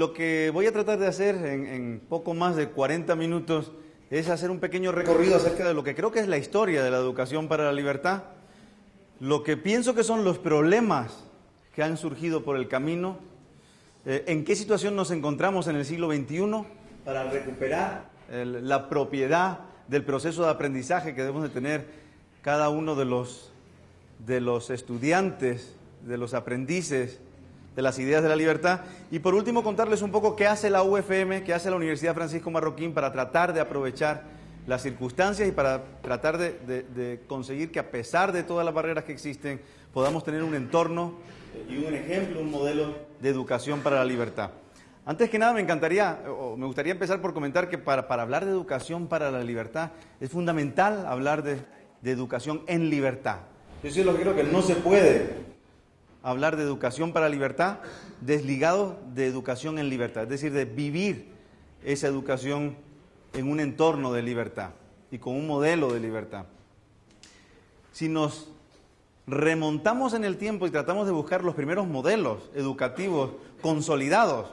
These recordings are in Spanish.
lo que voy a tratar de hacer en poco más de 40 minutos es hacer un pequeño recorrido acerca de lo que creo que es la historia de la educación para la libertad, lo que pienso que son los problemas que han surgido por el camino, en qué situación nos encontramos en el siglo XXI para recuperar la propiedad del proceso de aprendizaje que debemos de tener cada uno de los estudiantes, de los aprendices de las ideas de la libertad. Y por último, contarles un poco qué hace la UFM, qué hace la Universidad Francisco Marroquín para tratar de aprovechar las circunstancias y para tratar de conseguir que, a pesar de todas las barreras que existen, podamos tener un entorno y un ejemplo, un modelo de educación para la libertad. Antes que nada, me gustaría empezar por comentar que para hablar de educación para la libertad es fundamental hablar de educación en libertad. Eso es lo que creo, que no se puede hablar de educación para la libertad desligado de educación en libertad, es decir, de vivir esa educación en un entorno de libertad y con un modelo de libertad. Si nos remontamos en el tiempo y tratamos de buscar los primeros modelos educativos consolidados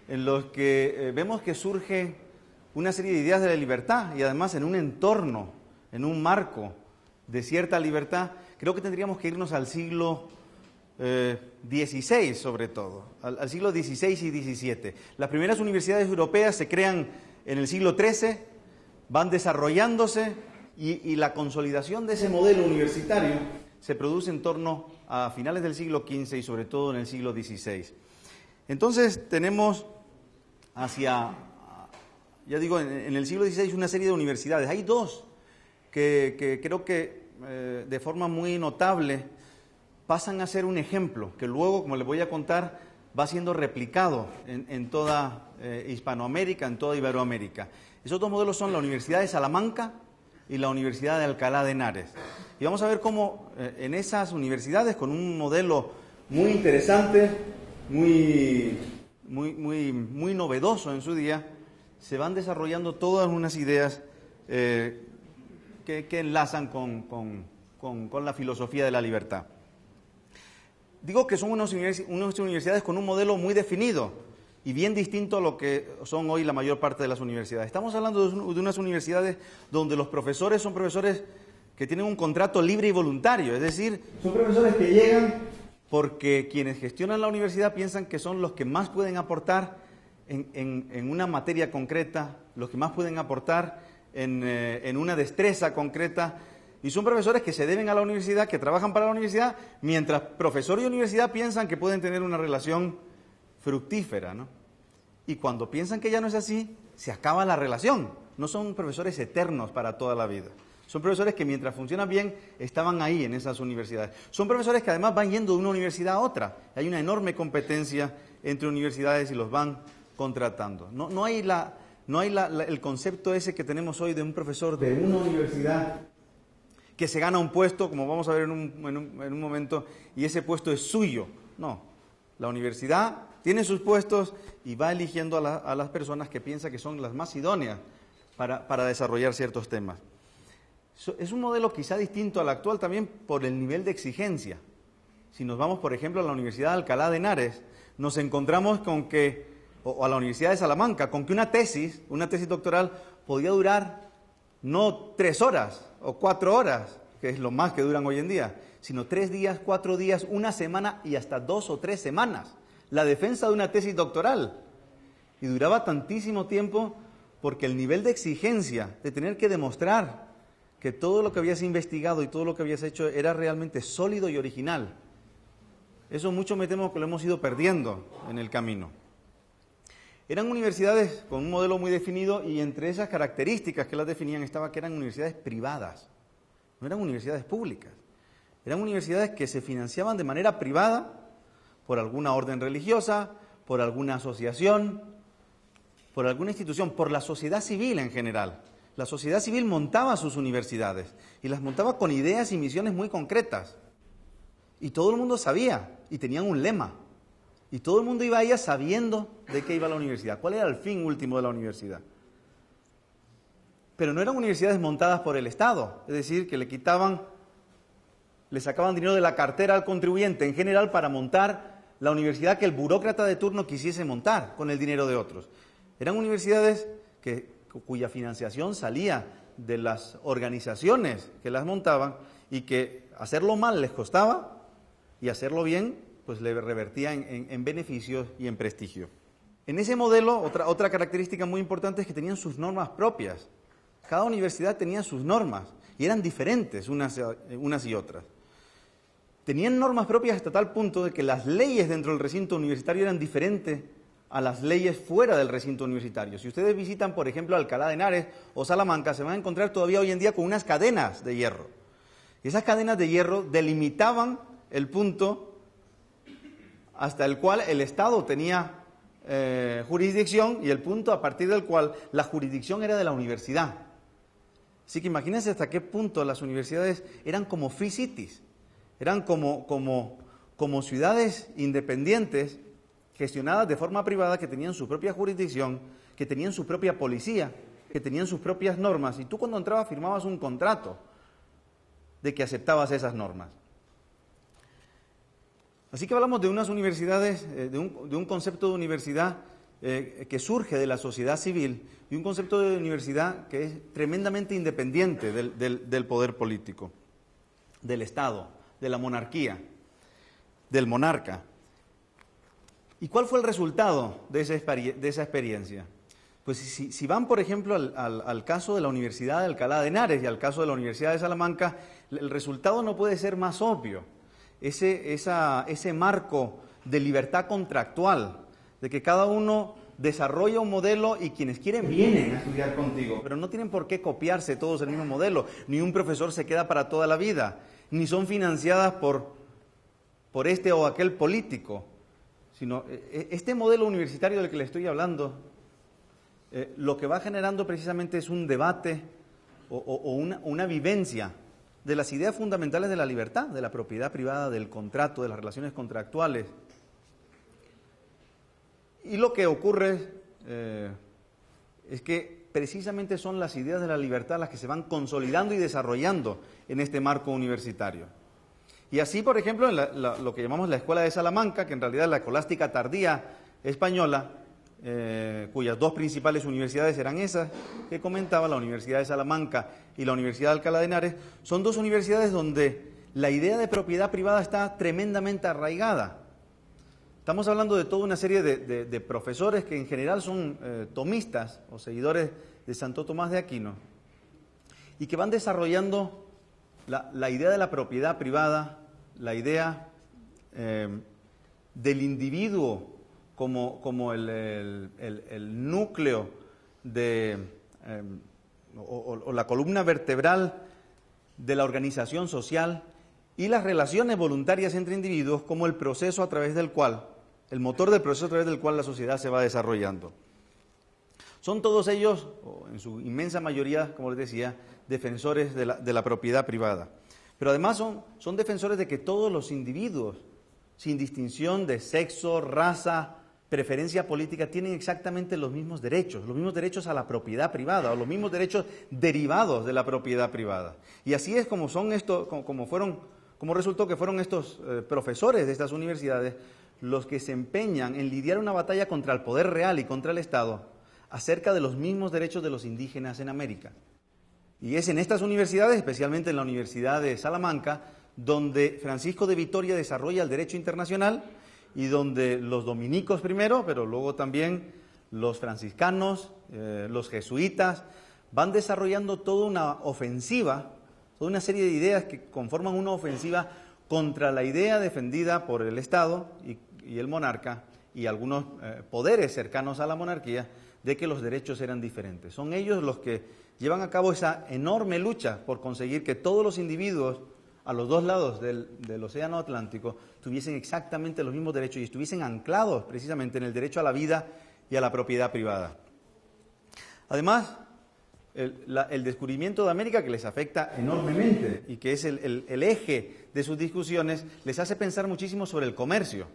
en los que vemos que surge una serie de ideas de la libertad y además en un entorno, en un marco de cierta libertad, creo que tendríamos que irnos al siglo XVI sobre todo, al siglo XVI y XVII. Las primeras universidades europeas se crean en el siglo XIII, van desarrollándose y la consolidación de ese modelo universitario se produce en torno a finales del siglo XV y sobre todo en el siglo XVI. Entonces tenemos ya digo, en el siglo XVI una serie de universidades. Hay dos que creo que de forma muy notable pasan a ser un ejemplo, que luego, como les voy a contar, va siendo replicado en toda Hispanoamérica, en toda Iberoamérica. Esos dos modelos son la Universidad de Salamanca y la Universidad de Alcalá de Henares. Y vamos a ver cómo en esas universidades, con un modelo muy interesante, muy novedoso en su día, se van desarrollando todas unas ideas que enlazan con la filosofía de la libertad. Digo que son unas universidades con un modelo muy definido y bien distinto a lo que son hoy la mayor parte de las universidades. Estamos hablando de unas universidades donde los profesores son profesores que tienen un contrato libre y voluntario, es decir, son profesores que llegan porque quienes gestionan la universidad piensan que son los que más pueden aportar en una materia concreta, los que más pueden aportar en una destreza concreta. Y son profesores que se deben a la universidad, que trabajan para la universidad, mientras profesor y universidad piensan que pueden tener una relación fructífera, ¿no? Y cuando piensan que ya no es así, se acaba la relación. No son profesores eternos para toda la vida. Son profesores que mientras funcionan bien, estaban ahí en esas universidades. Son profesores que además van yendo de una universidad a otra. Hay una enorme competencia entre universidades y los van contratando. No hay el concepto ese que tenemos hoy de un profesor de una universidad que se gana un puesto, como vamos a ver en un momento, y ese puesto es suyo. No, la universidad tiene sus puestos y va eligiendo a las personas que piensa que son las más idóneas para desarrollar ciertos temas. Es un modelo quizá distinto al actual también por el nivel de exigencia. Si nos vamos, por ejemplo, a la Universidad de Alcalá de Henares, nos encontramos con que, o a la Universidad de Salamanca, con que una tesis doctoral podía durar no 3 horas o 4 horas, que es lo más que duran hoy en día, sino 3 días, 4 días, 1 semana y hasta 2 o 3 semanas. La defensa de una tesis doctoral. Y duraba tantísimo tiempo porque el nivel de exigencia de tener que demostrar que todo lo que habías investigado y todo lo que habías hecho era realmente sólido y original. Eso mucho me temo que lo hemos ido perdiendo en el camino. Eran universidades con un modelo muy definido y entre esas características que las definían estaba que eran universidades privadas, no eran universidades públicas. Eran universidades que se financiaban de manera privada por alguna orden religiosa, por alguna asociación, por alguna institución, por la sociedad civil en general. La sociedad civil montaba sus universidades y las montaba con ideas y misiones muy concretas. Y todo el mundo sabía y tenían un lema. Y todo el mundo iba a ella sabiendo de qué iba la universidad, cuál era el fin último de la universidad. Pero no eran universidades montadas por el Estado, es decir, que le sacaban dinero de la cartera al contribuyente en general para montar la universidad que el burócrata de turno quisiese montar con el dinero de otros. Eran universidades cuya financiación salía de las organizaciones que las montaban y que hacerlo mal les costaba y hacerlo bien pues le revertía en beneficios y en prestigio. En ese modelo, otra característica muy importante es que tenían sus normas propias. Cada universidad tenía sus normas y eran diferentes unas y otras. Tenían normas propias hasta tal punto de que las leyes dentro del recinto universitario eran diferentes a las leyes fuera del recinto universitario. Si ustedes visitan, por ejemplo, Alcalá de Henares o Salamanca, se van a encontrar todavía hoy en día con unas cadenas de hierro. Y esas cadenas de hierro delimitaban el punto hasta el cual el Estado tenía jurisdicción y el punto a partir del cual la jurisdicción era de la universidad. Así que imagínense hasta qué punto las universidades eran como free cities, eran como ciudades independientes gestionadas de forma privada que tenían su propia jurisdicción, que tenían su propia policía, que tenían sus propias normas. Y tú cuando entrabas firmabas un contrato de que aceptabas esas normas. Así que hablamos de unas universidades, de un concepto de universidad que surge de la sociedad civil y un concepto de universidad que es tremendamente independiente del poder político, del Estado, de la monarquía, del monarca. ¿Y cuál fue el resultado de esa experiencia? Pues si van, por ejemplo, al caso de la Universidad de Alcalá de Henares y al caso de la Universidad de Salamanca, el resultado no puede ser más obvio. Ese marco de libertad contractual, de que cada uno desarrolla un modelo y quienes quieren vienen a estudiar contigo, pero no tienen por qué copiarse todos el mismo modelo, ni un profesor se queda para toda la vida, ni son financiadas por este o aquel político, sino este modelo universitario del que le estoy hablando, lo que va generando precisamente es un debate o una vivencia de las ideas fundamentales de la libertad, de la propiedad privada, del contrato, de las relaciones contractuales. Y lo que ocurre es que precisamente son las ideas de la libertad las que se van consolidando y desarrollando en este marco universitario. Y así, por ejemplo, en lo que llamamos la Escuela de Salamanca, que en realidad es la escolástica tardía española, cuyas dos principales universidades eran esas que comentaba, la Universidad de Salamanca y la Universidad de Alcalá de Henares, son dos universidades donde la idea de propiedad privada está tremendamente arraigada. Estamos hablando de toda una serie de profesores que en general son tomistas o seguidores de Santo Tomás de Aquino y que van desarrollando la idea de la propiedad privada, la idea del individuo como el núcleo o la columna vertebral de la organización social y las relaciones voluntarias entre individuos como el proceso a través del cual, el motor del proceso a través del cual la sociedad se va desarrollando. Son todos ellos, o en su inmensa mayoría, como les decía, defensores de la propiedad privada. Pero además son defensores de que todos los individuos, sin distinción de sexo, raza, preferencia política, tienen exactamente los mismos derechos a la propiedad privada, o los mismos derechos derivados de la propiedad privada. Y así es como resultó que fueron estos profesores de estas universidades los que se empeñan en lidiar una batalla contra el poder real y contra el Estado acerca de los mismos derechos de los indígenas en América. Y es en estas universidades, especialmente en la Universidad de Salamanca, donde Francisco de Vitoria desarrolla el derecho internacional y donde los dominicos primero, pero luego también los franciscanos, los jesuitas, van desarrollando toda una ofensiva, toda una serie de ideas que conforman una ofensiva contra la idea defendida por el Estado y el monarca y algunos poderes cercanos a la monarquía de que los derechos eran diferentes. Son ellos los que llevan a cabo esa enorme lucha por conseguir que todos los individuos a los dos lados del Océano Atlántico tuviesen exactamente los mismos derechos y estuviesen anclados precisamente en el derecho a la vida y a la propiedad privada. Además, el descubrimiento de América, que les afecta enormemente y que es el eje de sus discusiones, les hace pensar muchísimo sobre el comercio,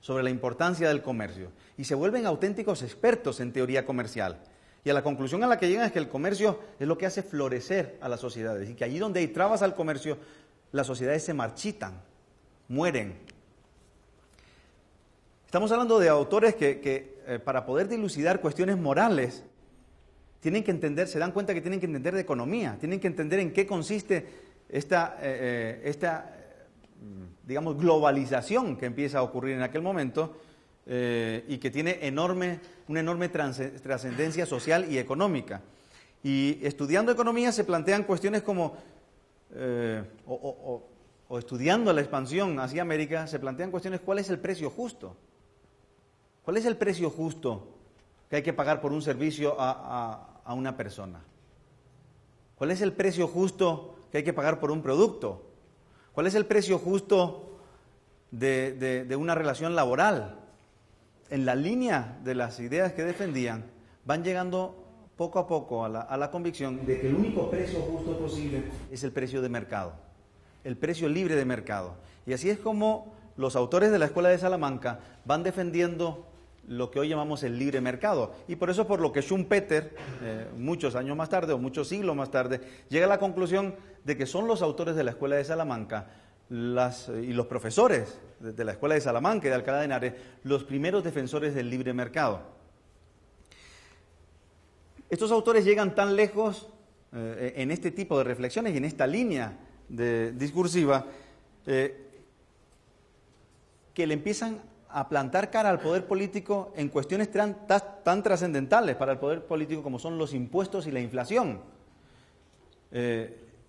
sobre la importancia del comercio, y se vuelven auténticos expertos en teoría comercial. Y a la conclusión a la que llegan es que el comercio es lo que hace florecer a las sociedades y que allí donde hay trabas al comercio, las sociedades se marchitan, mueren. Estamos hablando de autores que para poder dilucidar cuestiones morales, tienen que entender, se dan cuenta que tienen que entender de economía, tienen que entender en qué consiste esta digamos, globalización que empieza a ocurrir en aquel momento y que tiene una enorme trascendencia social y económica. Y estudiando economía se plantean cuestiones como, o estudiando la expansión hacia América, se plantean cuestiones: ¿cuál es el precio justo? ¿Cuál es el precio justo que hay que pagar por un servicio a una persona? ¿Cuál es el precio justo que hay que pagar por un producto? ¿Cuál es el precio justo de una relación laboral? En la línea de las ideas que defendían, van llegando poco a poco a la convicción de que el único precio justo posible es el precio de mercado, el precio libre de mercado. Y así es como los autores de la Escuela de Salamanca van defendiendo lo que hoy llamamos el libre mercado. Y por eso, por lo que Schumpeter, muchos años más tarde o muchos siglos más tarde, llega a la conclusión de que son los autores de la Escuela de Salamanca y los profesores de la Escuela de Salamanca y de Alcalá de Henares los primeros defensores del libre mercado. Estos autores llegan tan lejos en este tipo de reflexiones y en esta línea discursiva que le empiezan a plantar cara al poder político en cuestiones tan trascendentales para el poder político como son los impuestos y la inflación.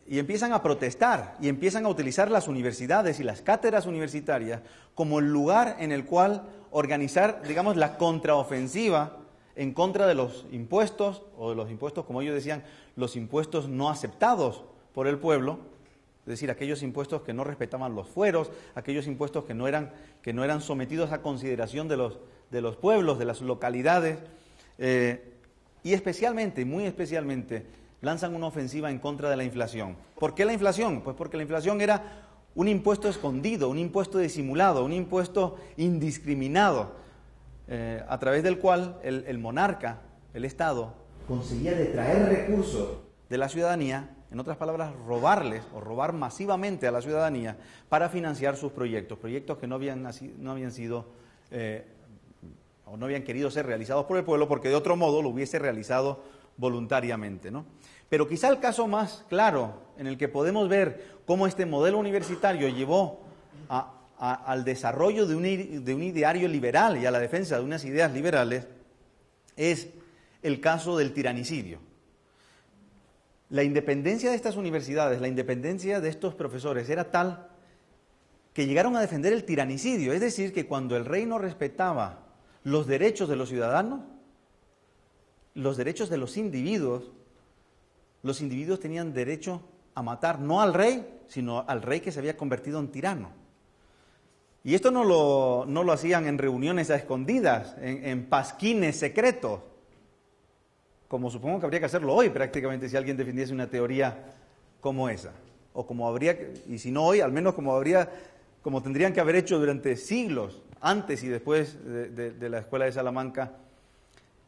Y empiezan a protestar y empiezan a utilizar las universidades y las cátedras universitarias como el lugar en el cual organizar, digamos, la contraofensiva en contra de los impuestos, o de los impuestos, como ellos decían, los impuestos no aceptados por el pueblo, es decir, aquellos impuestos que no respetaban los fueros, aquellos impuestos que no eran sometidos a consideración de los pueblos, de las localidades, y especialmente, muy especialmente, lanzan una ofensiva en contra de la inflación. ¿Por qué la inflación? Pues porque la inflación era un impuesto escondido, un impuesto disimulado, un impuesto indiscriminado, a través del cual el monarca, el Estado, conseguía detraer recursos de la ciudadanía, en otras palabras, robarles o robar masivamente a la ciudadanía para financiar sus proyectos que no habían sido o no habían querido ser realizados por el pueblo, porque de otro modo lo hubiese realizado voluntariamente, ¿no? Pero quizá el caso más claro en el que podemos ver cómo este modelo universitario llevó al desarrollo de un ideario liberal y a la defensa de unas ideas liberales es el caso del tiranicidio. La independencia de estas universidades, la independencia de estos profesores era tal que llegaron a defender el tiranicidio, es decir, que cuando el rey no respetaba los derechos de los ciudadanos, los derechos de los individuos tenían derecho a matar no al rey, sino al rey que se había convertido en tirano. Y esto no lo hacían en reuniones a escondidas, en pasquines secretos, como supongo que habría que hacerlo hoy prácticamente si alguien defendiese una teoría como esa, o como habría, y si no hoy, al menos como tendrían que haber hecho durante siglos, antes y después de la Escuela de Salamanca,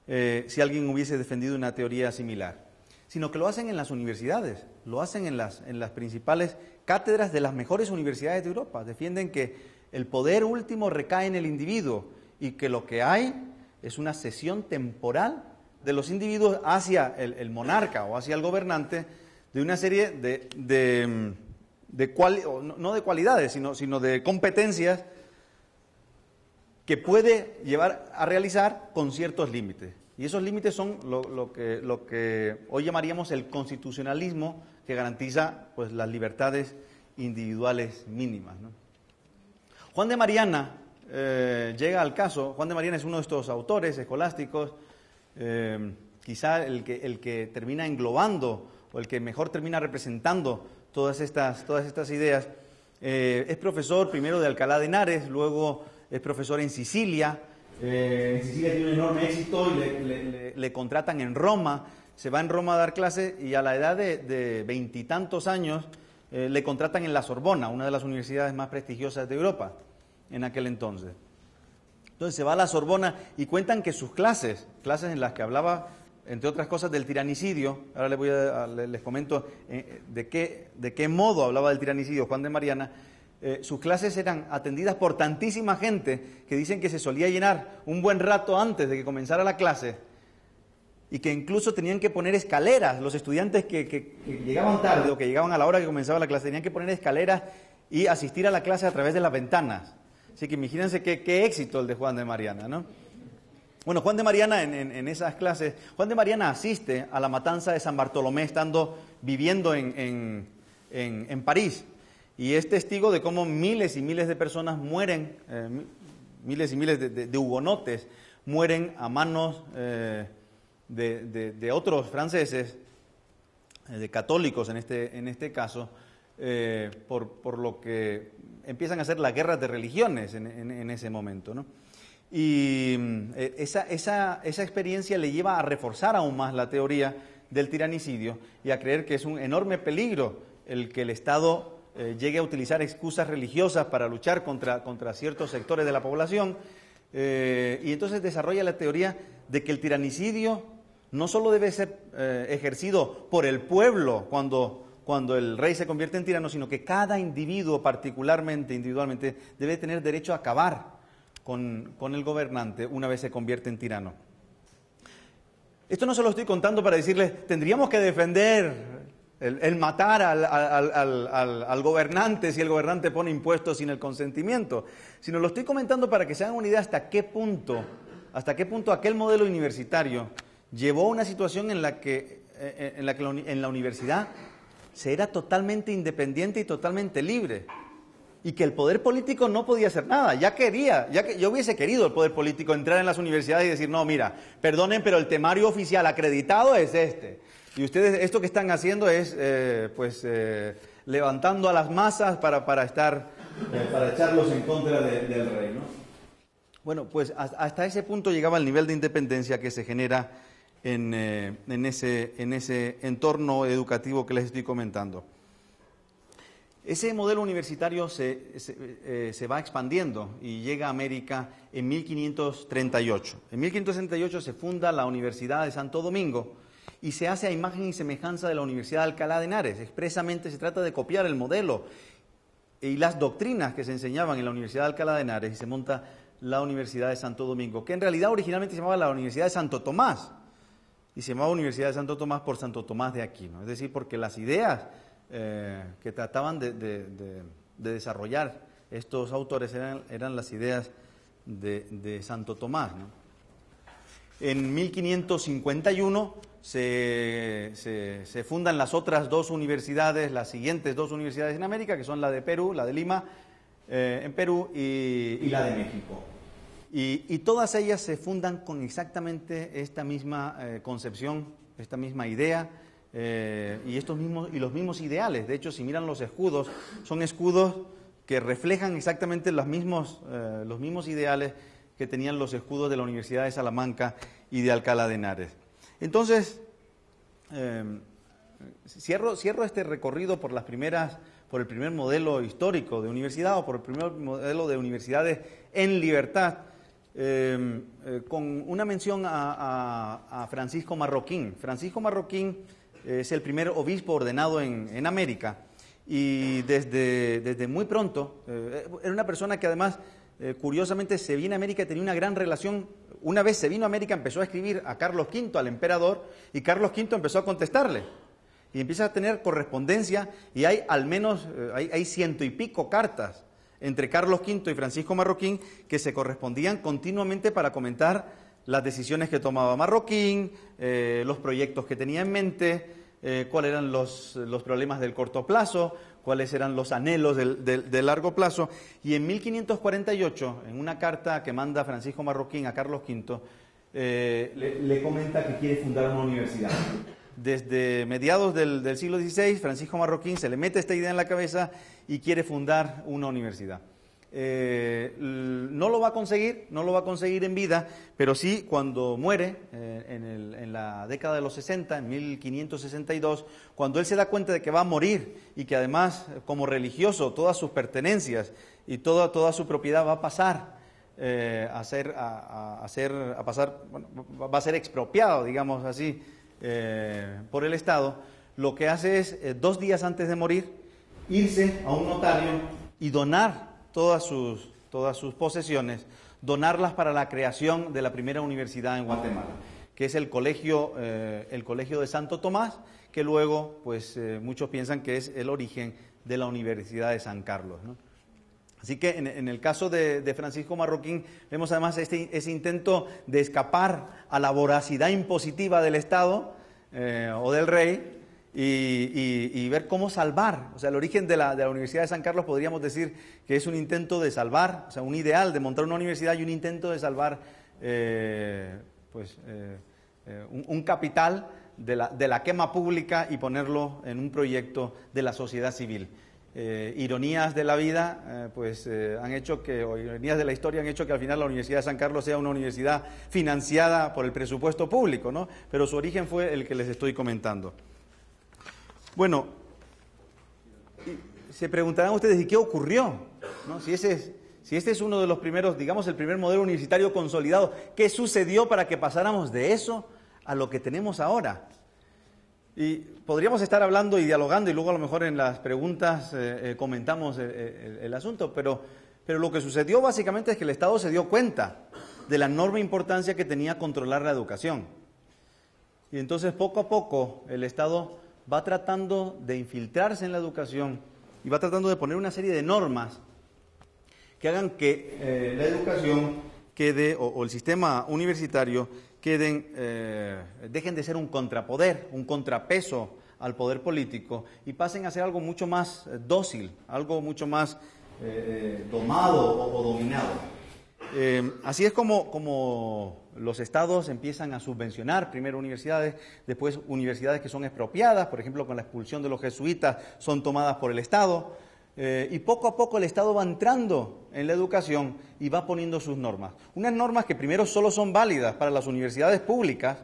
si alguien hubiese defendido una teoría similar. Sino que lo hacen en las universidades, lo hacen en las principales cátedras de las mejores universidades de Europa. Defienden que el poder último recae en el individuo y que lo que hay es una cesión temporal de los individuos hacia el monarca o hacia el gobernante de una serie no de cualidades, sino de competencias que puede llevar a realizar con ciertos límites. Y esos límites son lo que hoy llamaríamos el constitucionalismo, que garantiza pues las libertades individuales mínimas, ¿no? Juan de Mariana llega al caso. Juan de Mariana es uno de estos autores escolásticos, quizá el que termina englobando o el que mejor termina representando todas estas ideas. Es profesor primero de Alcalá de Henares, luego es profesor en Sicilia. En Sicilia tiene un enorme éxito y le contratan en Roma. Se va en Roma a dar clase y a la edad de 20 y tantos años le contratan en la Sorbona, una de las universidades más prestigiosas de Europa en aquel entonces. Entonces se va a la Sorbona y cuentan que sus clases en las que hablaba, entre otras cosas, del tiranicidio. Ahora les comento de qué modo hablaba del tiranicidio Juan de Mariana. sus clases eran atendidas por tantísima gente que dicen que se solía llenar un buen rato antes de que comenzara la clase y que incluso tenían que poner escaleras. Los estudiantes que llegaban tarde o que llegaban a la hora que comenzaba la clase tenían que poner escaleras y asistir a la clase a través de las ventanas. Así que imagínense qué éxito el de Juan de Mariana, ¿no? Bueno, Juan de Mariana en esas clases, Juan de Mariana asiste a la matanza de San Bartolomé viviendo en París. Y es testigo de cómo miles y miles de personas mueren, miles y miles de hugonotes mueren a manos de otros franceses, de católicos en este caso, por lo que empiezan a hacer las guerras de religiones en ese momento, ¿no? Y esa experiencia le lleva a reforzar aún más la teoría del tiranicidio y a creer que es un enorme peligro el que el Estado llegue a utilizar excusas religiosas para luchar contra ciertos sectores de la población, y entonces desarrolla la teoría de que el tiranicidio no solo debe ser ejercido por el pueblo cuando el rey se convierte en tirano, sino que cada individuo individualmente, debe tener derecho a acabar con el gobernante una vez se convierte en tirano. Esto no se lo estoy contando para decirles, tendríamos que defender el matar al gobernante si el gobernante pone impuestos sin el consentimiento, sino lo estoy comentando para que se hagan una idea hasta qué punto aquel modelo universitario llevó a una situación en la que en la universidad se era totalmente independiente y totalmente libre, y que el poder político no podía hacer nada. Ya que yo hubiese querido el poder político entrar en las universidades y decir, no, mira, perdonen, pero el temario oficial acreditado es este. Y ustedes esto que están haciendo es, levantando a las masas para echarlos en contra del rey, ¿no? Bueno, pues hasta ese punto llegaba el nivel de independencia que se genera en ese entorno educativo que les estoy comentando. Ese modelo universitario se va expandiendo y llega a América en 1538. En 1538 se funda la Universidad de Santo Domingo y se hace a imagen y semejanza de la Universidad de Alcalá de Henares. Expresamente se trata de copiar el modelo y las doctrinas que se enseñaban en la Universidad de Alcalá de Henares, y se monta la Universidad de Santo Domingo, que en realidad originalmente se llamaba la Universidad de Santo Tomás, y se llamaba Universidad de Santo Tomás por Santo Tomás de Aquino, es decir, porque las ideas que trataban de desarrollar estos autores eran las ideas de Santo Tomás, ¿no? En 1551 se fundan las otras dos universidades, las siguientes dos universidades en América, que son la de Perú, la de Lima, en Perú, y la de México. Y todas ellas se fundan con exactamente esta misma concepción, esta misma idea, y los mismos ideales. De hecho, si miran los escudos, son escudos que reflejan exactamente los mismos ideales que tenían los escudos de la Universidad de Salamanca y de Alcalá de Henares. Entonces, cierro este recorrido por el primer modelo histórico de universidad, o por el primer modelo de universidades en libertad, con una mención a Francisco Marroquín. Francisco Marroquín es el primer obispo ordenado en América, y desde muy pronto era una persona que además curiosamente se viene a América y tenía una gran relación. Una vez se vino a América, empezó a escribir a Carlos V, al emperador, y Carlos V empezó a contestarle. Y empieza a tener correspondencia, y hay al menos, hay 100 y pico cartas entre Carlos V y Francisco Marroquín que se correspondían continuamente para comentar las decisiones que tomaba Marroquín, los proyectos que tenía en mente, cuáles eran los problemas del corto plazo, cuáles eran los anhelos del largo plazo. Y en 1548, en una carta que manda Francisco Marroquín a Carlos V, le comenta que quiere fundar una universidad. Desde mediados del siglo XVI, Francisco Marroquín se le mete esta idea en la cabeza y quiere fundar una universidad. No lo va a conseguir en vida, pero sí cuando muere, en la década de los 60, en 1562, cuando él se da cuenta de que va a morir y que además, como religioso, todas sus pertenencias y toda su propiedad va a pasar va a ser expropiado, digamos así, por el Estado. Lo que hace es, 2 días antes de morir, irse a un notario y donar todas sus posesiones, donarlas para la creación de la primera universidad en Guatemala, que es el colegio de Santo Tomás, que luego pues muchos piensan que es el origen de la Universidad de San Carlos, ¿no? Así que en el caso de Francisco Marroquín vemos además ese intento de escapar a la voracidad impositiva del Estado o del rey y ver cómo salvar. O sea, el origen de la Universidad de San Carlos podríamos decir que es un intento de salvar, o sea, un ideal de montar una universidad y un intento de salvar un capital de la quema pública y ponerlo en un proyecto de la sociedad civil. Ironías de la vida han hecho que, o ironías de la historia han hecho que al final la Universidad de San Carlos sea una universidad financiada por el presupuesto público, ¿no? Pero su origen fue el que les estoy comentando. Bueno, se preguntarán ustedes, ¿y qué ocurrió? ¿No? Si este es uno de los primeros, digamos, el primer modelo universitario consolidado, ¿qué sucedió para que pasáramos de eso a lo que tenemos ahora? Y podríamos estar hablando y dialogando y luego a lo mejor en las preguntas comentamos el asunto, pero lo que sucedió básicamente es que el Estado se dio cuenta de la enorme importancia que tenía controlar la educación. Y entonces poco a poco el Estado va tratando de infiltrarse en la educación y va tratando de poner una serie de normas que hagan que la educación quede, o el sistema universitario dejen de ser un contrapoder, un contrapeso al poder político y pasen a ser algo mucho más dócil, algo mucho más domado o dominado. Así es como los estados empiezan a subvencionar primero universidades, después universidades que son expropiadas, por ejemplo con la expulsión de los jesuitas son tomadas por el Estado. Y poco a poco el Estado va entrando en la educación y va poniendo sus normas. Unas normas que primero solo son válidas para las universidades públicas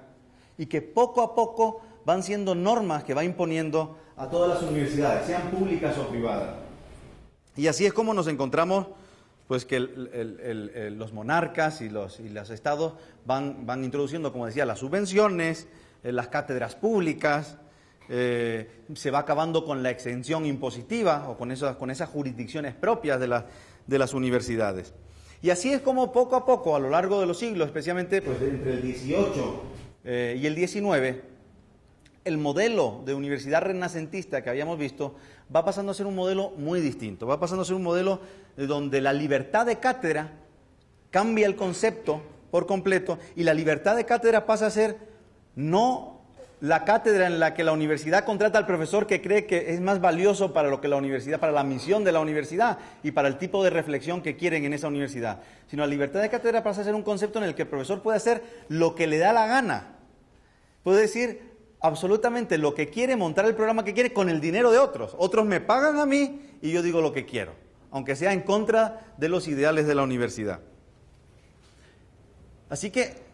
y que poco a poco van siendo normas que va imponiendo a todas las universidades, sean públicas o privadas. Y así es como nos encontramos pues que los monarcas y los estados van introduciendo, como decía, las subvenciones, las cátedras públicas. Se va acabando con la exención impositiva o con esas jurisdicciones propias de las universidades. Y así es como poco a poco, a lo largo de los siglos, especialmente pues, entre el 18 y el 19, el modelo de universidad renacentista que habíamos visto va pasando a ser un modelo muy distinto. Va pasando a ser un modelo donde la libertad de cátedra cambia el concepto por completo y la libertad de cátedra pasa a ser no la cátedra en la que la universidad contrata al profesor que cree que es más valioso para lo que la universidad, para la misión de la universidad y para el tipo de reflexión que quieren en esa universidad, sino la libertad de cátedra pasa a ser un concepto en el que el profesor puede hacer lo que le da la gana, puede decir absolutamente lo que quiere, montar el programa que quiere con el dinero de otros. Otros me pagan a mí y yo digo lo que quiero, aunque sea en contra de los ideales de la universidad. Así que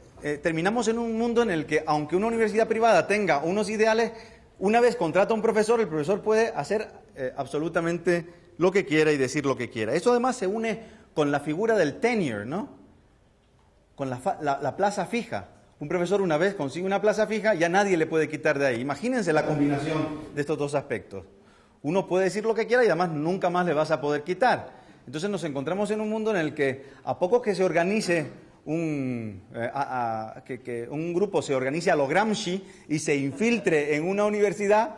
terminamos en un mundo en el que, aunque una universidad privada tenga unos ideales, una vez contrata a un profesor, el profesor puede hacer absolutamente lo que quiera y decir lo que quiera. Eso además se une con la figura del tenure, ¿no? Con la plaza fija. Un profesor una vez consigue una plaza fija, ya nadie le puede quitar de ahí. Imagínense la combinación de estos dos aspectos. Uno puede decir lo que quiera y además nunca más le vas a poder quitar. Entonces nos encontramos en un mundo en el que, a poco que se organice un grupo se organice a lo Gramsci y se infiltre en una universidad,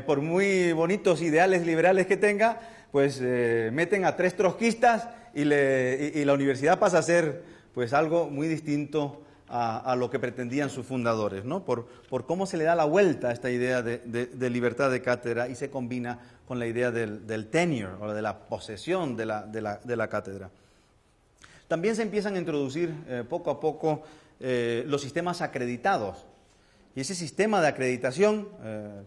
por muy bonitos ideales liberales que tenga, pues meten a 3 trotskistas y la universidad pasa a ser pues algo muy distinto a lo que pretendían sus fundadores, ¿no? Por cómo se le da la vuelta a esta idea de libertad de cátedra y se combina con la idea del tenure o de la posesión de la cátedra. También se empiezan a introducir poco a poco los sistemas acreditados. Y ese sistema de acreditación,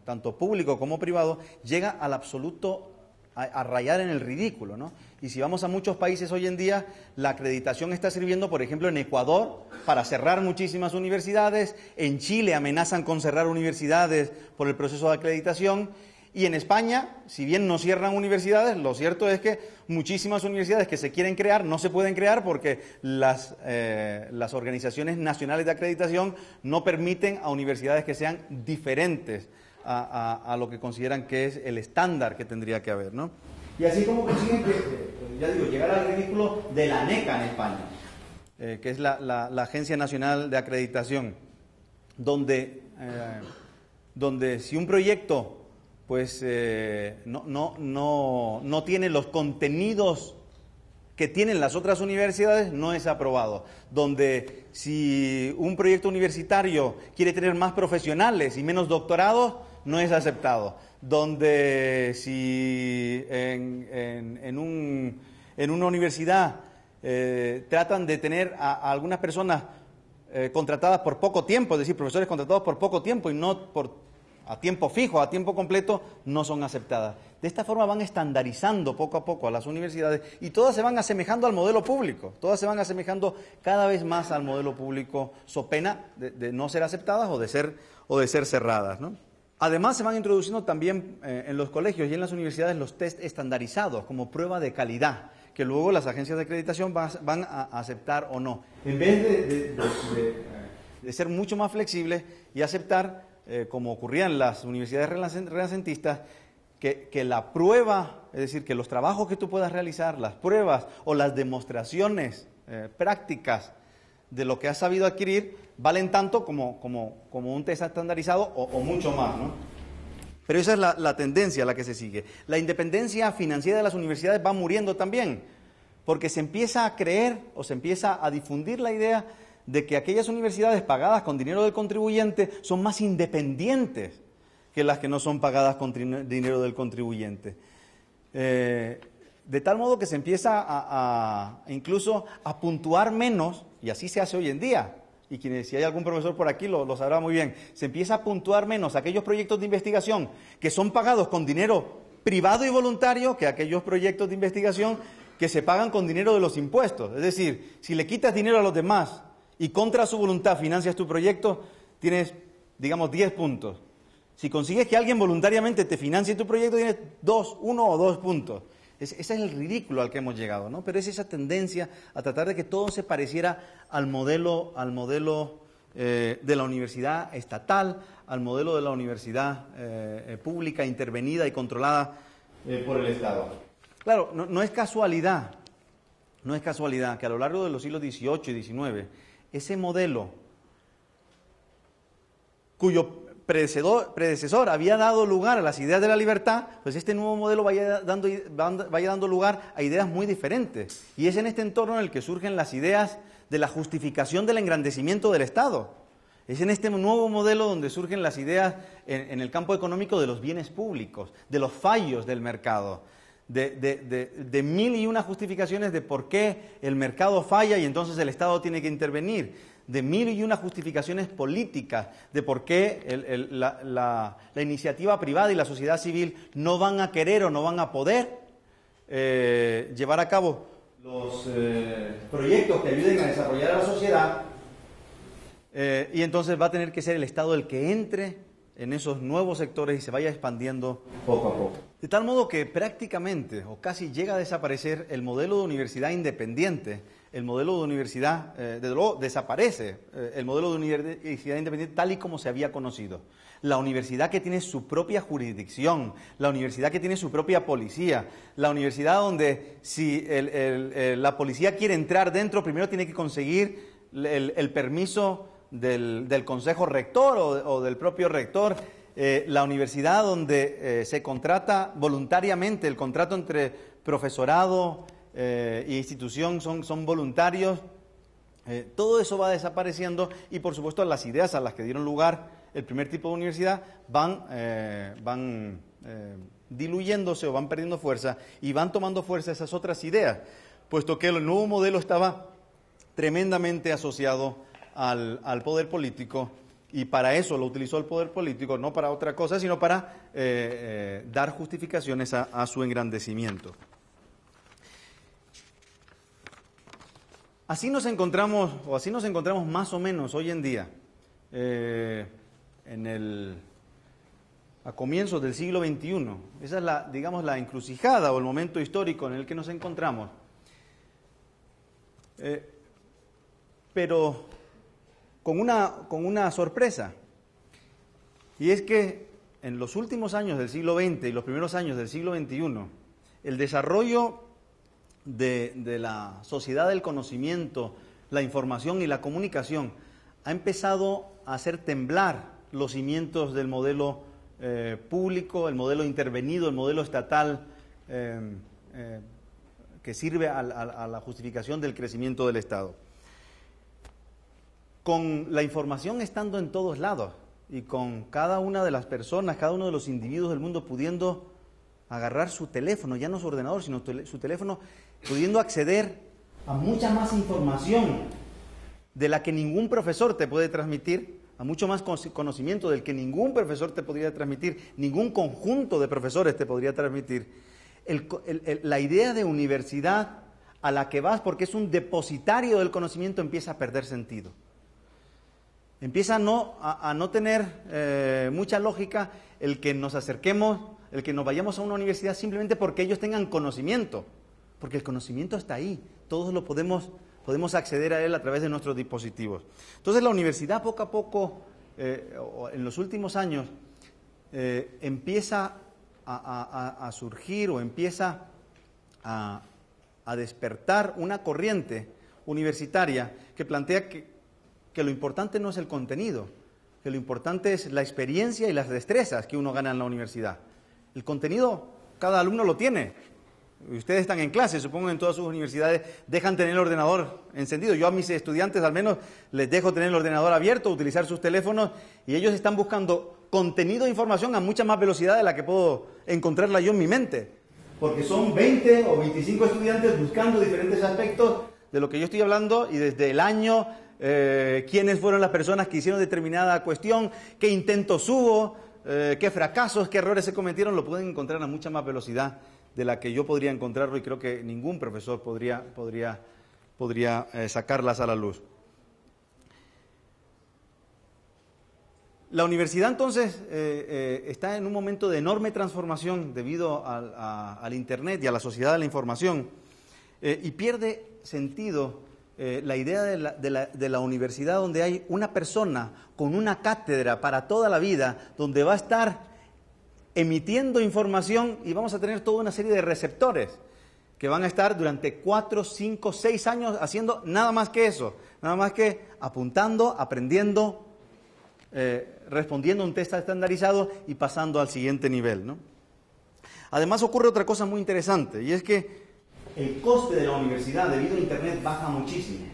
tanto público como privado, llega al absoluto a rayar en el ridículo, ¿no? Y si vamos a muchos países hoy en día, la acreditación está sirviendo, por ejemplo, en Ecuador, para cerrar muchísimas universidades. En Chile amenazan con cerrar universidades por el proceso de acreditación. Y en España, si bien no cierran universidades, lo cierto es que muchísimas universidades que se quieren crear no se pueden crear porque las organizaciones nacionales de acreditación no permiten a universidades que sean diferentes a lo que consideran que es el estándar que tendría que haber, ¿no? Y así como consiguen ya digo, llegar al ridículo de la ANECA en España, que es la Agencia Nacional de Acreditación, donde si un proyecto pues no tiene los contenidos que tienen las otras universidades, no es aprobado. Donde si un proyecto universitario quiere tener más profesionales y menos doctorados, no es aceptado. Donde si en una universidad tratan de tener a algunas personas contratadas por poco tiempo, es decir, profesores contratados por poco tiempo y no a tiempo fijo, a tiempo completo, no son aceptadas. De esta forma van estandarizando poco a poco a las universidades y todas se van asemejando al modelo público, todas se van asemejando cada vez más al modelo público, so pena de no ser aceptadas o de ser cerradas, ¿no? Además, se van introduciendo también en los colegios y en las universidades los test estandarizados como prueba de calidad, que luego las agencias de acreditación van a aceptar o no. En vez de ser mucho más flexibles y aceptar, como ocurría en las universidades renacentistas, que la prueba, es decir, que los trabajos que tú puedas realizar, las pruebas o las demostraciones prácticas de lo que has sabido adquirir, valen tanto como un test estandarizado o mucho más, ¿no? Pero esa es la tendencia a la que se sigue. La independencia financiera de las universidades va muriendo también, porque se empieza a creer o se empieza a difundir la idea de que aquellas universidades pagadas con dinero del contribuyente son más independientes que las que no son pagadas con dinero del contribuyente. De tal modo que se empieza incluso a puntuar menos, y así se hace hoy en día, y si hay algún profesor por aquí lo sabrá muy bien, se empieza a puntuar menos aquellos proyectos de investigación que son pagados con dinero privado y voluntario que aquellos proyectos de investigación que se pagan con dinero de los impuestos. Es decir, si le quitas dinero a los demás y contra su voluntad financias tu proyecto, tienes, digamos, 10 puntos. Si consigues que alguien voluntariamente te financie tu proyecto, tienes 1 o 2 puntos. Ese es el ridículo al que hemos llegado, ¿no? Pero es esa tendencia a tratar de que todo se pareciera al modelo de la universidad estatal, al modelo de la universidad pública, intervenida y controlada por el Estado. Claro, no es casualidad que a lo largo de los siglos XVIII y XIX, ese modelo cuyo predecesor había dado lugar a las ideas de la libertad, pues este nuevo modelo vaya dando lugar a ideas muy diferentes. Y es en este entorno en el que surgen las ideas de la justificación del engrandecimiento del Estado. Es en este nuevo modelo donde surgen las ideas en el campo económico de los bienes públicos, de los fallos del mercado, de mil y una justificaciones de por qué el mercado falla y entonces el Estado tiene que intervenir, de mil y una justificaciones políticas de por qué la iniciativa privada y la sociedad civil no van a querer o no van a poder llevar a cabo los proyectos que ayuden a desarrollar a la sociedad, y entonces va a tener que ser el Estado el que entre en esos nuevos sectores y se vaya expandiendo poco a poco. De tal modo que prácticamente o casi llega a desaparecer el modelo de universidad independiente, el modelo de universidad, desde luego desaparece el modelo de universidad independiente tal y como se había conocido. La universidad que tiene su propia jurisdicción, la universidad que tiene su propia policía, la universidad donde si la policía quiere entrar dentro, primero tiene que conseguir el permiso del consejo rector o del propio rector, la universidad donde se contrata voluntariamente, el contrato entre profesorado e institución son voluntarios, todo eso va desapareciendo y por supuesto las ideas a las que dieron lugar el primer tipo de universidad van diluyéndose o van perdiendo fuerza y van tomando fuerza esas otras ideas, puesto que el nuevo modelo estaba tremendamente asociado al poder político y para eso lo utilizó el poder político, no para otra cosa, sino para dar justificaciones a su engrandecimiento. Así nos encontramos más o menos hoy en día, a comienzos del siglo XXI. Esa es la encrucijada o el momento histórico en el que nos encontramos. Pero con una sorpresa, y es que en los últimos años del siglo XX y los primeros años del siglo XXI, el desarrollo de la sociedad del conocimiento, la información y la comunicación ha empezado a hacer temblar los cimientos del modelo público, el modelo intervenido, el modelo estatal que sirve a la justificación del crecimiento del Estado. Con la información estando en todos lados y con cada una de las personas, cada uno de los individuos del mundo pudiendo agarrar su teléfono, ya no su ordenador, sino su teléfono, pudiendo acceder a mucha más información de la que ningún profesor te puede transmitir, a mucho más conocimiento del que ningún profesor te podría transmitir, ningún conjunto de profesores te podría transmitir. La idea de universidad a la que vas porque es un depositario del conocimiento empieza a perder sentido. Empieza a no tener mucha lógica el que nos acerquemos, el que nos vayamos a una universidad simplemente porque ellos tengan conocimiento, porque el conocimiento está ahí, todos lo podemos acceder a él a través de nuestros dispositivos. Entonces la universidad poco a poco, en los últimos años, empieza a surgir o empieza a despertar una corriente universitaria que plantea que lo importante no es el contenido, que lo importante es la experiencia y las destrezas que uno gana en la universidad. El contenido cada alumno lo tiene. Ustedes están en clase, supongo en todas sus universidades dejan tener el ordenador encendido. Yo a mis estudiantes al menos les dejo tener el ordenador abierto, utilizar sus teléfonos y ellos están buscando contenido e información a mucha más velocidad de la que puedo encontrarla yo en mi mente. Porque son 20 o 25 estudiantes buscando diferentes aspectos de lo que yo estoy hablando y desde el año, quiénes fueron las personas que hicieron determinada cuestión, qué intentos hubo, qué fracasos, qué errores se cometieron, lo pueden encontrar a mucha más velocidad de la que yo podría encontrarlo y creo que ningún profesor podría sacarlas a la luz. La universidad entonces está en un momento de enorme transformación debido al Internet y a la sociedad de la información y pierde sentido la idea de la universidad donde hay una persona con una cátedra para toda la vida, donde va a estar emitiendo información y vamos a tener toda una serie de receptores que van a estar durante 4, 5, 6 años haciendo nada más que eso, nada más que apuntando, aprendiendo, respondiendo a un test estandarizado y pasando al siguiente nivel, ¿no? Además ocurre otra cosa muy interesante y es que el coste de la universidad debido a Internet baja muchísimo.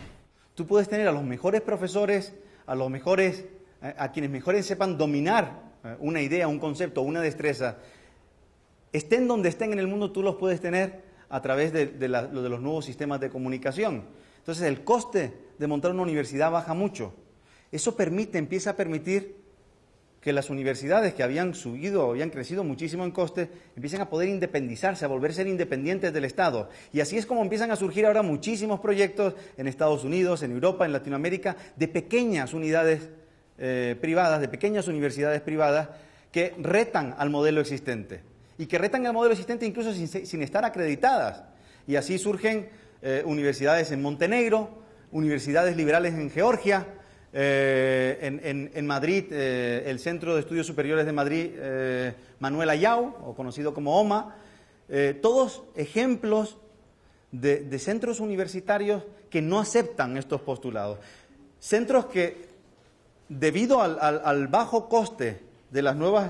Tú puedes tener a los mejores profesores, a quienes mejores sepan dominar una idea, un concepto, una destreza, estén donde estén en el mundo, tú los puedes tener a través de los nuevos sistemas de comunicación. Entonces el coste de montar una universidad baja mucho. Eso empieza a permitir que las universidades que habían crecido muchísimo en coste, empiecen a poder independizarse, a volver a ser independientes del Estado. Y así es como empiezan a surgir ahora muchísimos proyectos en Estados Unidos, en Europa, en Latinoamérica, de pequeñas unidades privadas, de pequeñas universidades privadas que retan al modelo existente y que retan al modelo existente incluso sin estar acreditadas. Y así surgen universidades en Montenegro, universidades liberales en Georgia, en Madrid, el Centro de Estudios Superiores de Madrid, Manuel Ayau, o conocido como OMA, todos ejemplos de centros universitarios que no aceptan estos postulados. Centros que debido al bajo coste de las nuevas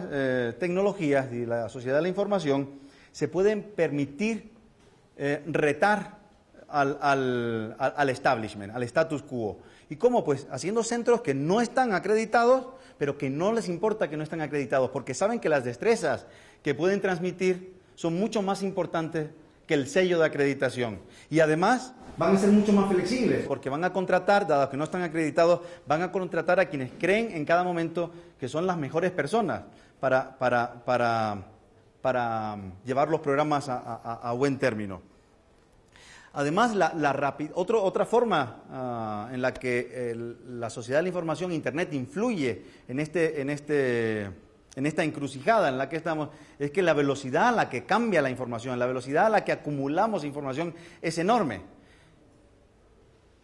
tecnologías y la sociedad de la información, se pueden permitir retar al establishment, al status quo. ¿Y cómo? Pues haciendo centros que no están acreditados, pero que no les importa que no estén acreditados, porque saben que las destrezas que pueden transmitir son mucho más importantes que el sello de acreditación. Y además van a ser mucho más flexibles, porque van a contratar, dado que no están acreditados, van a contratar a quienes creen en cada momento que son las mejores personas para llevar los programas a buen término. Además, otra forma en la que la sociedad de la información, Internet, influye en esta encrucijada en la que estamos, es que la velocidad a la que cambia la información, la velocidad a la que acumulamos información es enorme.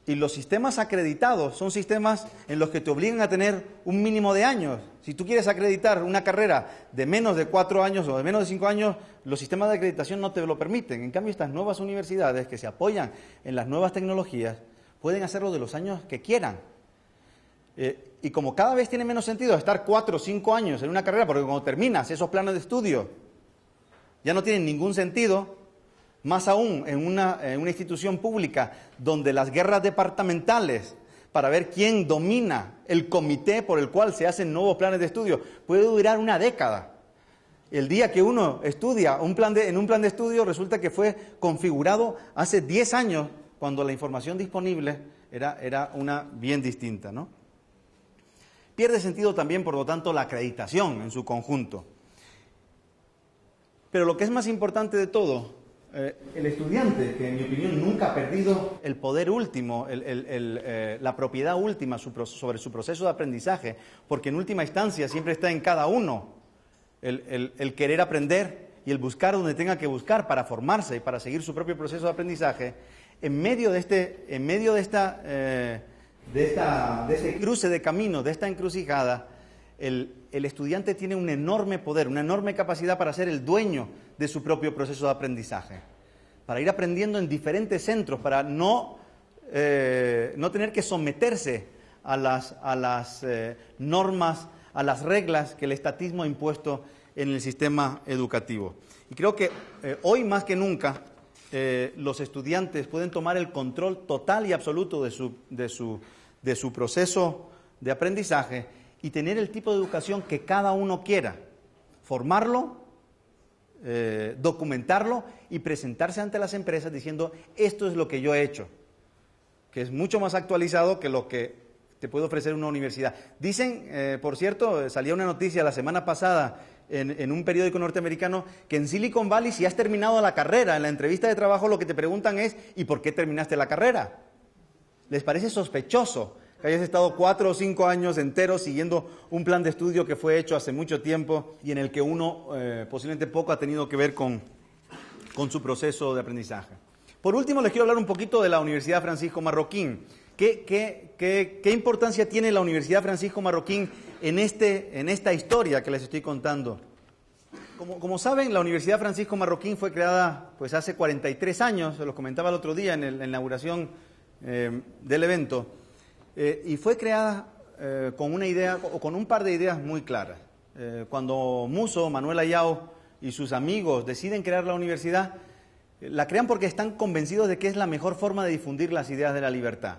Y los sistemas acreditados son sistemas en los que te obligan a tener un mínimo de años. Si tú quieres acreditar una carrera de menos de 4 años o de menos de 5 años, los sistemas de acreditación no te lo permiten. En cambio, estas nuevas universidades que se apoyan en las nuevas tecnologías pueden hacerlo de los años que quieran. Y como cada vez tiene menos sentido estar 4 o 5 años en una carrera, porque cuando terminas esos planes de estudio ya no tienen ningún sentido, más aún en una institución pública donde las guerras departamentales para ver quién domina el comité por el cual se hacen nuevos planes de estudio puede durar una década. El día que uno estudia en un plan de estudio resulta que fue configurado hace 10 años, cuando la información disponible era una bien distinta, ¿no? Pierde sentido también, por lo tanto, la acreditación en su conjunto. Pero lo que es más importante de todo, el estudiante, que en mi opinión nunca ha perdido el poder último, la propiedad última sobre su proceso de aprendizaje, porque en última instancia siempre está en cada uno el querer aprender y el buscar donde tenga que buscar para formarse y para seguir su propio proceso de aprendizaje. En medio de este cruce de camino, de esta encrucijada, el estudiante tiene un enorme poder, una enorme capacidad para ser el dueño de su propio proceso de aprendizaje, para ir aprendiendo en diferentes centros, para no tener que someterse a las normas, a las reglas que el estatismo ha impuesto en el sistema educativo. Y creo que hoy más que nunca los estudiantes pueden tomar el control total y absoluto de su proceso de aprendizaje y tener el tipo de educación que cada uno quiera, formarlo, documentarlo y presentarse ante las empresas diciendo esto es lo que yo he hecho, que es mucho más actualizado que lo que te puede ofrecer una universidad. Dicen, por cierto, salía una noticia la semana pasada en un periódico norteamericano que en Silicon Valley, si has terminado la carrera, en la entrevista de trabajo lo que te preguntan es ¿y por qué terminaste la carrera? ¿Les parece sospechoso que hayas estado 4 o 5 años enteros siguiendo un plan de estudio que fue hecho hace mucho tiempo y en el que uno posiblemente poco ha tenido que ver con su proceso de aprendizaje? Por último, les quiero hablar un poquito de la Universidad Francisco Marroquín. ¿Qué importancia tiene la Universidad Francisco Marroquín en esta historia que les estoy contando? Como saben, la Universidad Francisco Marroquín fue creada pues hace 43 años, se los comentaba el otro día en la inauguración del evento, y fue creada con una idea, o con un par de ideas muy claras. Cuando Musso, Manuel Ayao y sus amigos deciden crear la universidad, la crean porque están convencidos de que es la mejor forma de difundir las ideas de la libertad.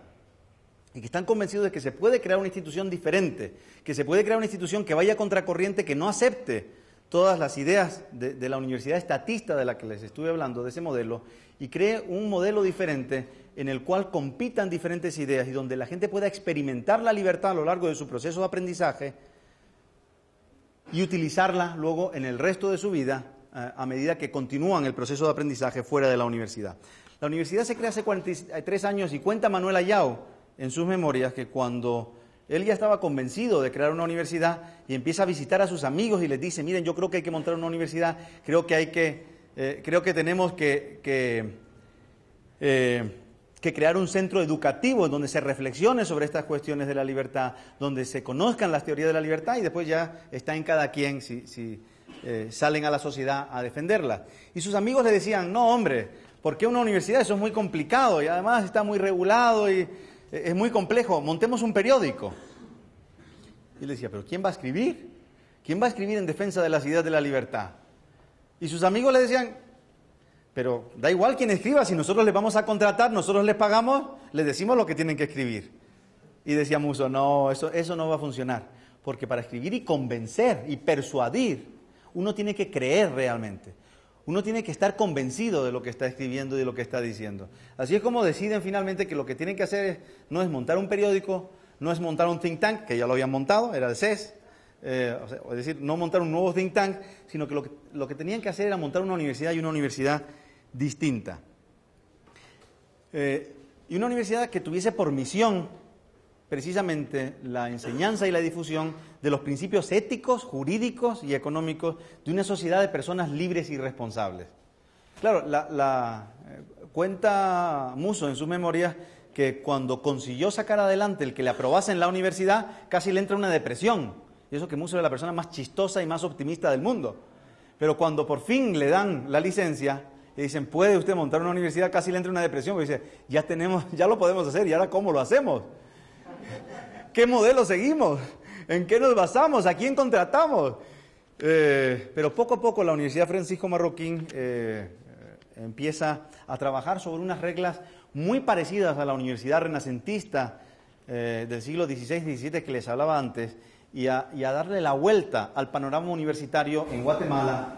Y que están convencidos de que se puede crear una institución diferente, que se puede crear una institución que vaya contracorriente, que no acepte todas las ideas de la universidad estatista de la que les estuve hablando, de ese modelo, y cree un modelo diferente en el cual compitan diferentes ideas y donde la gente pueda experimentar la libertad a lo largo de su proceso de aprendizaje y utilizarla luego en el resto de su vida a medida que continúan el proceso de aprendizaje fuera de la universidad. La universidad se crea hace 43 años y cuenta Manuel Ayao en sus memorias que cuando él ya estaba convencido de crear una universidad y empieza a visitar a sus amigos y les dice, miren, yo creo que hay que montar una universidad, creo que tenemos que crear un centro educativo en donde se reflexione sobre estas cuestiones de la libertad, donde se conozcan las teorías de la libertad y después ya está en cada quien si salen a la sociedad a defenderla. Y sus amigos le decían, no hombre, ¿por qué una universidad? Eso es muy complicado y además está muy regulado y es muy complejo, montemos un periódico. Y él decía, ¿pero quién va a escribir? ¿Quién va a escribir en defensa de las ideas de la libertad? Y sus amigos le decían, pero da igual quién escriba, si nosotros les vamos a contratar, nosotros les pagamos, les decimos lo que tienen que escribir. Y decía Musso, no, eso no va a funcionar, porque para escribir y convencer y persuadir, uno tiene que creer realmente. Uno tiene que estar convencido de lo que está escribiendo y de lo que está diciendo. Así es como deciden finalmente que lo que tienen que hacer no es montar un periódico, no es montar un think tank, que ya lo habían montado, era el CES, es decir, no montar un nuevo think tank, sino que lo que tenían que hacer era montar una universidad y una universidad distinta. Y una universidad que tuviese por misión precisamente la enseñanza y la difusión de los principios éticos, jurídicos y económicos de una sociedad de personas libres y responsables. Claro, cuenta Musso en sus memorias que cuando consiguió sacar adelante el que le aprobase en la universidad, casi le entra una depresión. Y eso que Musso era la persona más chistosa y más optimista del mundo. Pero cuando por fin le dan la licencia y dicen, ¿puede usted montar una universidad? Casi le entra una depresión, porque dice, ya lo podemos hacer, ¿y ahora cómo lo hacemos? ¿Qué modelo seguimos? ¿En qué nos basamos? ¿A quién contratamos? Pero poco a poco la Universidad Francisco Marroquín empieza a trabajar sobre unas reglas muy parecidas a la universidad renacentista del siglo XVI y XVII que les hablaba antes, y a darle la vuelta al panorama universitario en Guatemala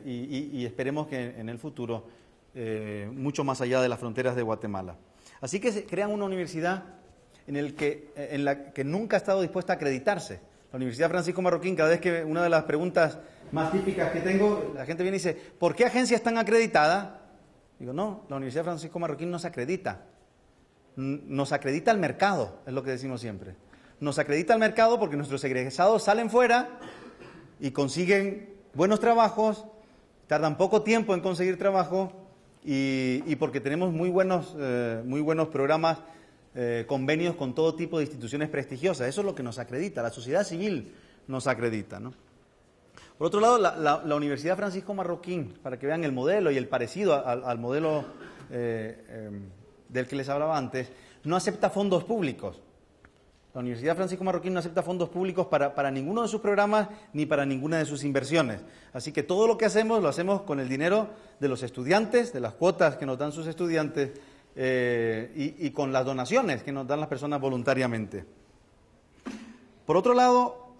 y esperemos que en el futuro mucho más allá de las fronteras de Guatemala. Así que se crean una universidad en la que nunca ha estado dispuesta a acreditarse. La Universidad Francisco Marroquín, cada vez que una de las preguntas más típicas que tengo, la gente viene y dice, ¿por qué agencia están acreditada? Digo, no, la Universidad Francisco Marroquín no se acredita. Nos acredita el mercado, es lo que decimos siempre. Nos acredita el mercado porque nuestros egresados salen fuera y consiguen buenos trabajos, tardan poco tiempo en conseguir trabajo y porque tenemos muy buenos programas, convenios con todo tipo de instituciones prestigiosas. Eso es lo que nos acredita, la sociedad civil nos acredita, ¿no? Por otro lado, la Universidad Francisco Marroquín, para que vean el modelo y el parecido al modelo del que les hablaba antes, no acepta fondos públicos. La Universidad Francisco Marroquín no acepta fondos públicos para ninguno de sus programas ni para ninguna de sus inversiones. Así que todo lo que hacemos, lo hacemos con el dinero de los estudiantes, de las cuotas que nos dan sus estudiantes y con las donaciones que nos dan las personas voluntariamente. Por otro lado,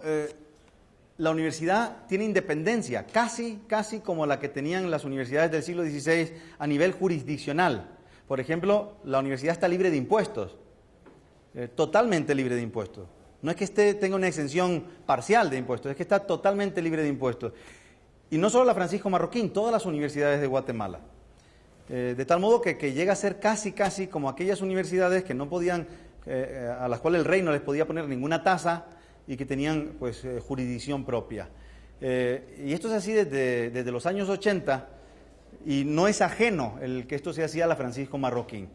la universidad tiene independencia, casi como la que tenían las universidades del siglo XVI a nivel jurisdiccional. Por ejemplo, la universidad está libre de impuestos. Totalmente libre de impuestos. No es que tenga una exención parcial de impuestos, es que está totalmente libre de impuestos. Y no solo la Francisco Marroquín, todas las universidades de Guatemala. De tal modo que llega a ser casi como aquellas universidades que no podían, a las cuales el rey no les podía poner ninguna tasa y que tenían pues jurisdicción propia. Y esto es así desde los años 80 y no es ajeno el que esto se hacía a la Francisco Marroquín.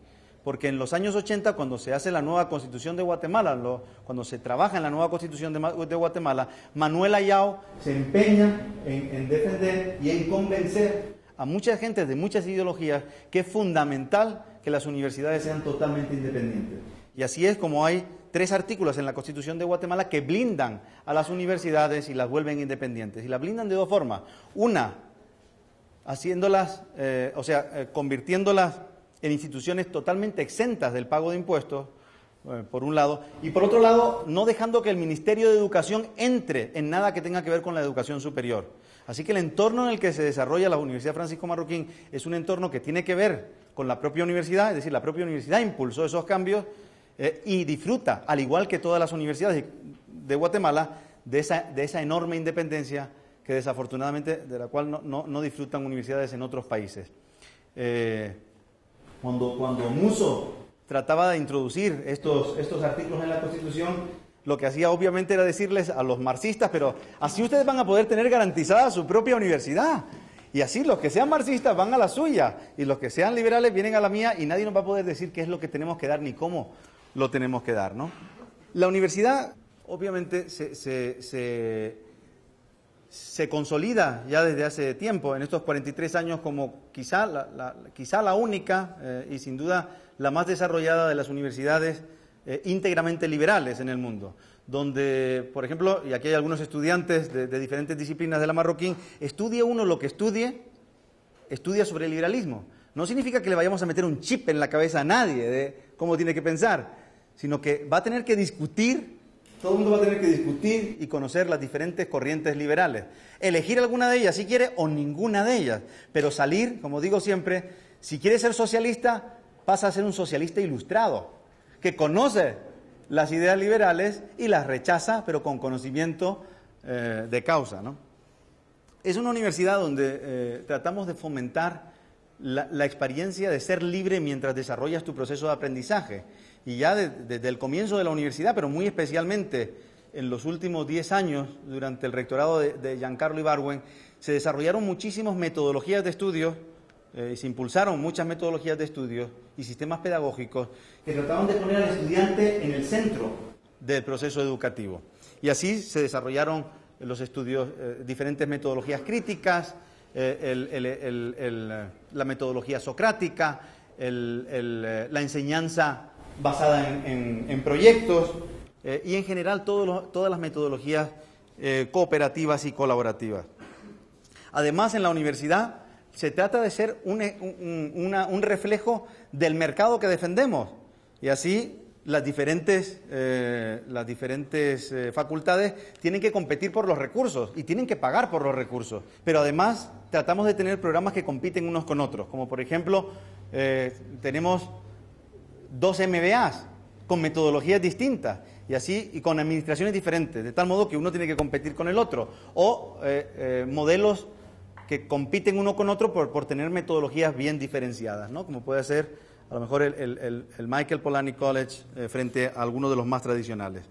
Porque en los años 80, cuando se hace la nueva Constitución de Guatemala, cuando se trabaja en la nueva Constitución de Guatemala, Manuel Ayau se empeña en defender y en convencer a mucha gente de muchas ideologías que es fundamental que las universidades sean totalmente independientes. Y así es como hay 3 artículos en la Constitución de Guatemala que blindan a las universidades y las vuelven independientes. Y las blindan de 2 formas. Una, haciéndolas, convirtiéndolas en instituciones totalmente exentas del pago de impuestos, por un lado, y por otro lado, no dejando que el Ministerio de Educación entre en nada que tenga que ver con la educación superior. Así que el entorno en el que se desarrolla la Universidad Francisco Marroquín es un entorno que tiene que ver con la propia universidad, es decir, la propia universidad impulsó esos cambios y disfruta, al igual que todas las universidades de Guatemala, de esa enorme independencia que desafortunadamente, de la cual no disfrutan universidades en otros países. Cuando Musso trataba de introducir estos artículos en la Constitución, lo que hacía obviamente era decirles a los marxistas, pero así ustedes van a poder tener garantizada su propia universidad. Y así los que sean marxistas van a la suya y los que sean liberales vienen a la mía y nadie nos va a poder decir qué es lo que tenemos que dar ni cómo lo tenemos que dar, ¿no? La universidad obviamente se consolida ya desde hace tiempo, en estos 43 años, como quizá la única y sin duda la más desarrollada de las universidades íntegramente liberales en el mundo, donde, por ejemplo, y aquí hay algunos estudiantes de diferentes disciplinas de la Marroquín, estudie uno lo que estudie, estudia sobre el liberalismo. No significa que le vayamos a meter un chip en la cabeza a nadie de cómo tiene que pensar, sino que va a tener que discutir. Todo el mundo va a tener que discutir y conocer las diferentes corrientes liberales. Elegir alguna de ellas si quiere o ninguna de ellas. Pero salir, como digo siempre, si quiere ser socialista, pasa a ser un socialista ilustrado, que conoce las ideas liberales y las rechaza, pero con conocimiento de causa, ¿no? Es una universidad donde tratamos de fomentar la experiencia de ser libre mientras desarrollas tu proceso de aprendizaje. Y ya desde el comienzo de la universidad, pero muy especialmente en los últimos 10 años, durante el rectorado de Giancarlo Ibargüen, se desarrollaron muchísimas metodologías de estudio se impulsaron muchas metodologías de estudio y sistemas pedagógicos que trataban de poner al estudiante en el centro del proceso educativo. Y así se desarrollaron los estudios, diferentes metodologías críticas, la metodología socrática, la enseñanza basada en proyectos y en general todas las metodologías cooperativas y colaborativas. Además, en la universidad se trata de ser un reflejo del mercado que defendemos y así las diferentes facultades tienen que competir por los recursos y tienen que pagar por los recursos. Pero además tratamos de tener programas que compiten unos con otros, como por ejemplo tenemos 2 MBAs con metodologías distintas y así y con administraciones diferentes, de tal modo que uno tiene que competir con el otro, o modelos que compiten uno con otro por tener metodologías bien diferenciadas, ¿no? Como puede ser a lo mejor el Michael Polanyi College frente a algunos de los más tradicionales.